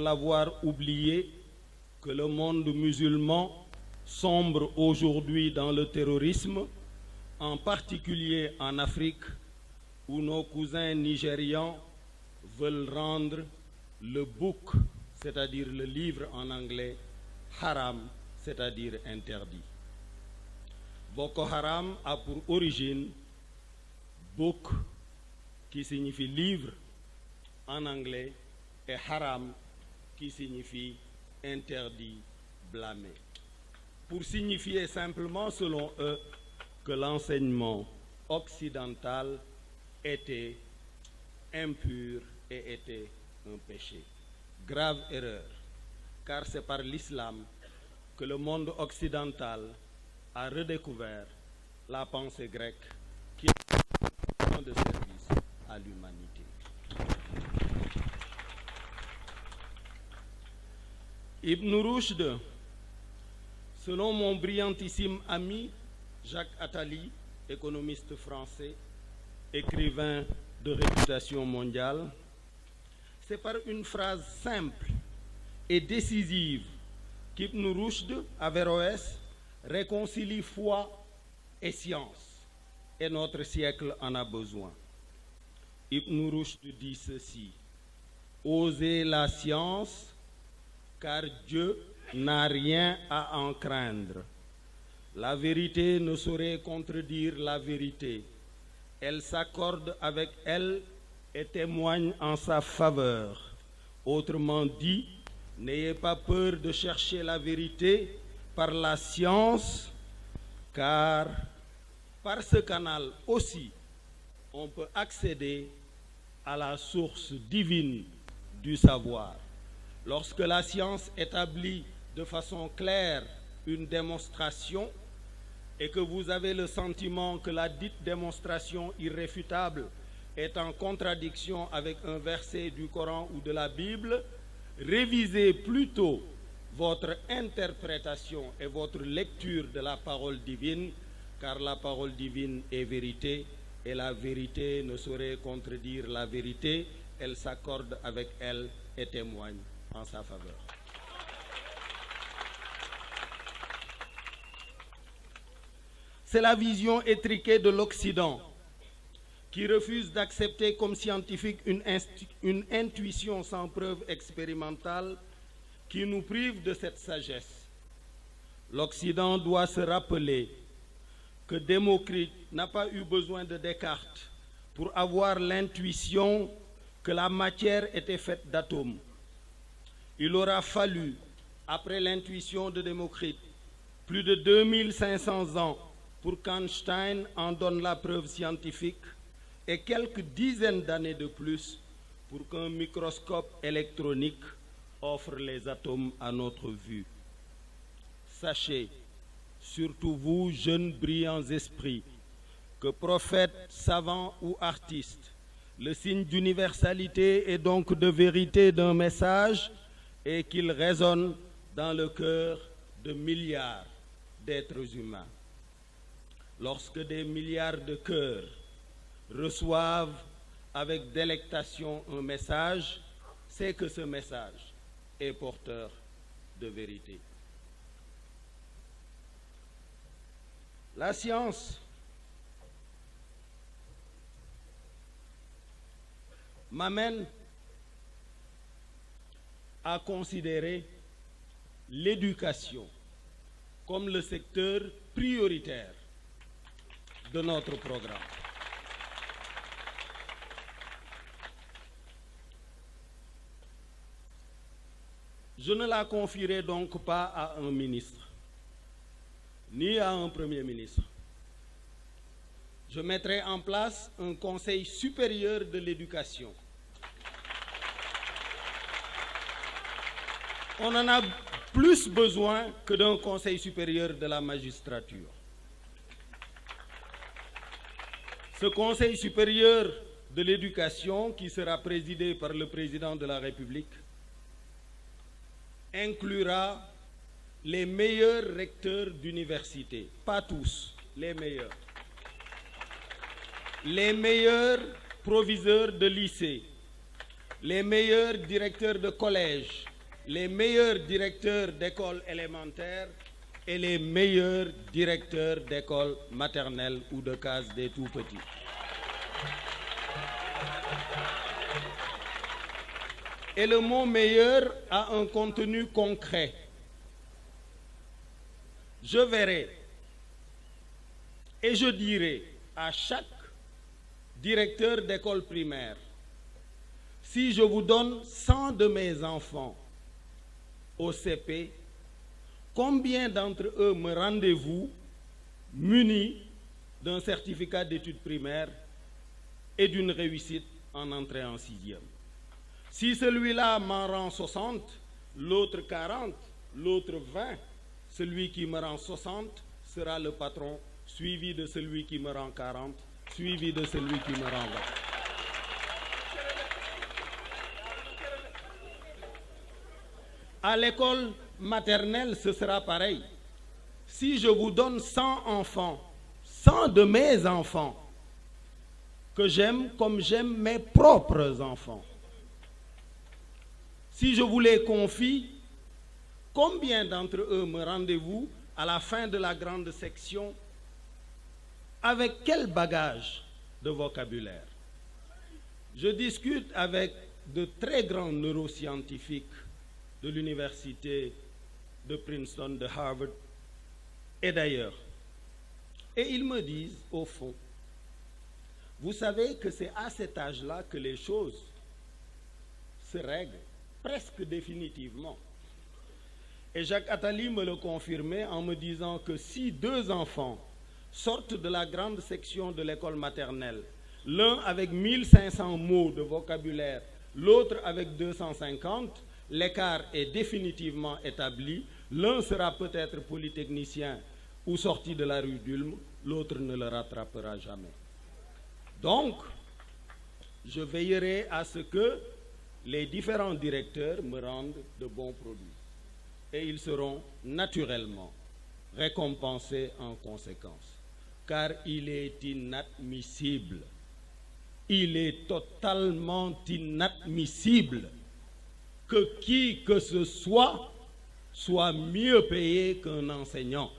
l'avoir oublié, que le monde musulman sombre aujourd'hui dans le terrorisme, en particulier en Afrique, où nos cousins nigérians veulent rendre le book, c'est-à-dire le livre en anglais, haram, c'est-à-dire interdit. Boko Haram a pour origine book, qui signifie livre en anglais, et haram, qui signifie interdit, blâmé. Pour signifier simplement, selon eux, que l'enseignement occidental était impur et était un péché. Grave erreur, car c'est par l'islam que le monde occidental a redécouvert la pensée grecque qui est un de service à l'humanité. Ibn Rushd, selon mon brillantissime ami Jacques Attali, économiste français, écrivain de réputation mondiale, c'est par une phrase simple et décisive qu'Ibn Rushd, Averroès, réconcilie foi et science, et notre siècle en a besoin. Ibn Rushd dit ceci: osez la science, car Dieu n'a rien à en craindre. La vérité ne saurait contredire la vérité. Elle s'accorde avec elle et témoigne en sa faveur. Autrement dit, n'ayez pas peur de chercher la vérité par la science, car par ce canal aussi, on peut accéder à la source divine du savoir. Lorsque la science établit de façon claire une démonstration et que vous avez le sentiment que la dite démonstration irréfutable est en contradiction avec un verset du Coran ou de la Bible, révisez plutôt votre interprétation et votre lecture de la parole divine, car la parole divine est vérité et la vérité ne saurait contredire la vérité, elle s'accorde avec elle et témoigne en sa faveur. C'est la vision étriquée de l'Occident qui refuse d'accepter comme scientifique une intuition sans preuve expérimentale qui nous prive de cette sagesse. L'Occident doit se rappeler que Démocrite n'a pas eu besoin de Descartes pour avoir l'intuition que la matière était faite d'atomes. Il aura fallu, après l'intuition de Démocrite, plus de 2500 ans pour qu'Einstein en donne la preuve scientifique et quelques dizaines d'années de plus pour qu'un microscope électronique offre les atomes à notre vue. Sachez, surtout vous, jeunes brillants esprits, que prophète, savant ou artiste, le signe d'universalité et donc de vérité d'un message est qu'il résonne dans le cœur de milliards d'êtres humains. Lorsque des milliards de cœurs reçoivent avec délectation un message, c'est que ce message est porteur de vérité. La science m'amène à considérer l'éducation comme le secteur prioritaire de notre programme. Je ne la confierai donc pas à un ministre, ni à un premier ministre. Je mettrai en place un conseil supérieur de l'éducation. On en a plus besoin que d'un conseil supérieur de la magistrature. Ce conseil supérieur de l'éducation, qui sera présidé par le président de la République, inclura les meilleurs recteurs d'université, pas tous, les meilleurs proviseurs de lycée, les meilleurs directeurs de collège, les meilleurs directeurs d'école élémentaire et les meilleurs directeurs d'école maternelle ou de case des tout-petits. Et le mot meilleur a un contenu concret. Je verrai et je dirai à chaque directeur d'école primaire, si je vous donne 100 de mes enfants au CP, combien d'entre eux me rendez-vous munis d'un certificat d'études primaires et d'une réussite en entrée en sixième? Si celui-là m'en rend 60, l'autre 40, l'autre 20, celui qui me rend 60 sera le patron, suivi de celui qui me rend 40, suivi de celui qui me rend 20. À l'école maternelle, ce sera pareil. Si je vous donne 100 enfants, 100 de mes enfants, que j'aime comme j'aime mes propres enfants, si je vous les confie, combien d'entre eux me rendez-vous à la fin de la grande section? Avec quel bagage de vocabulaire? Je discute avec de très grands neuroscientifiques de l'université de Princeton, de Harvard et d'ailleurs. Et ils me disent, au fond, vous savez que c'est à cet âge-là que les choses se règlent presque définitivement. Et Jacques Attali me le confirmait en me disant que si 2 enfants sortent de la grande section de l'école maternelle, l'un avec 1500 mots de vocabulaire, l'autre avec 250, l'écart est définitivement établi. L'un sera peut-être polytechnicien ou sorti de la rue d'Ulm, l'autre ne le rattrapera jamais. Donc, je veillerai à ce que les différents directeurs me rendent de bons produits. Et ils seront naturellement récompensés en conséquence. Car il est inadmissible, il est totalement inadmissible que qui que ce soit mieux payé qu'un enseignant.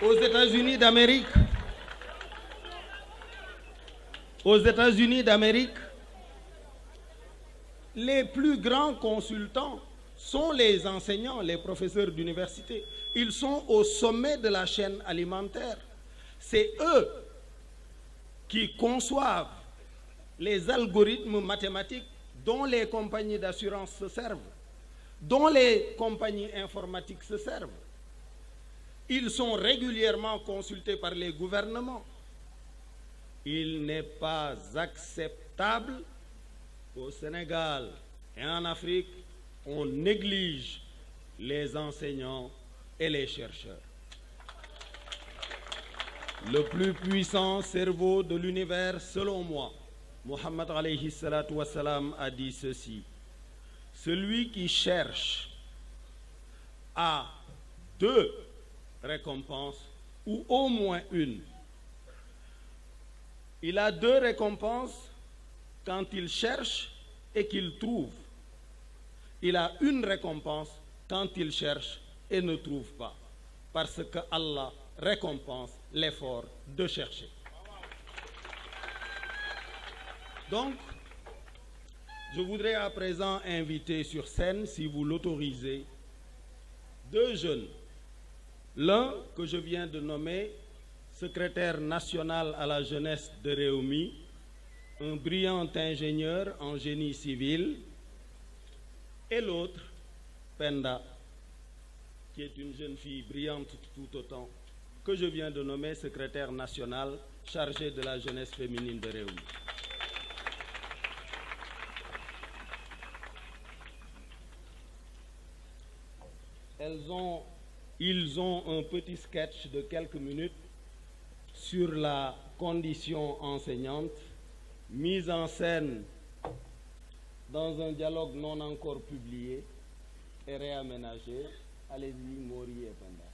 Aux États-Unis d'Amérique, les plus grands consultants sont les enseignants, les professeurs d'université. Ils sont au sommet de la chaîne alimentaire. C'est eux qui conçoivent les algorithmes mathématiques dont les compagnies d'assurance se servent, dont les compagnies informatiques se servent. Ils sont régulièrement consultés par les gouvernements. Il n'est pas acceptable qu'au Sénégal et en Afrique, on néglige les enseignants et les chercheurs. Le plus puissant cerveau de l'univers, selon moi, Mohammed alayhi salatu wassalam, a dit ceci: celui qui cherche a 2 récompenses, ou au moins une. Il a 2 récompenses quand il cherche et qu'il trouve. Il a une récompense quand il cherche et ne trouve pas, parce que Allah récompense l'effort de chercher. Donc, je voudrais à présent inviter sur scène, si vous l'autorisez, 2 jeunes. L'un que je viens de nommer secrétaire national à la jeunesse de Réumi, un brillant ingénieur en génie civil, et l'autre, Penda, qui est une jeune fille brillante tout autant, que je viens de nommer secrétaire national chargé de la jeunesse féminine de Réumi. Ils ont un petit sketch de quelques minutes sur la condition enseignante, mise en scène dans un dialogue non encore publié et réaménagé. Allez-y, Mori et Penda.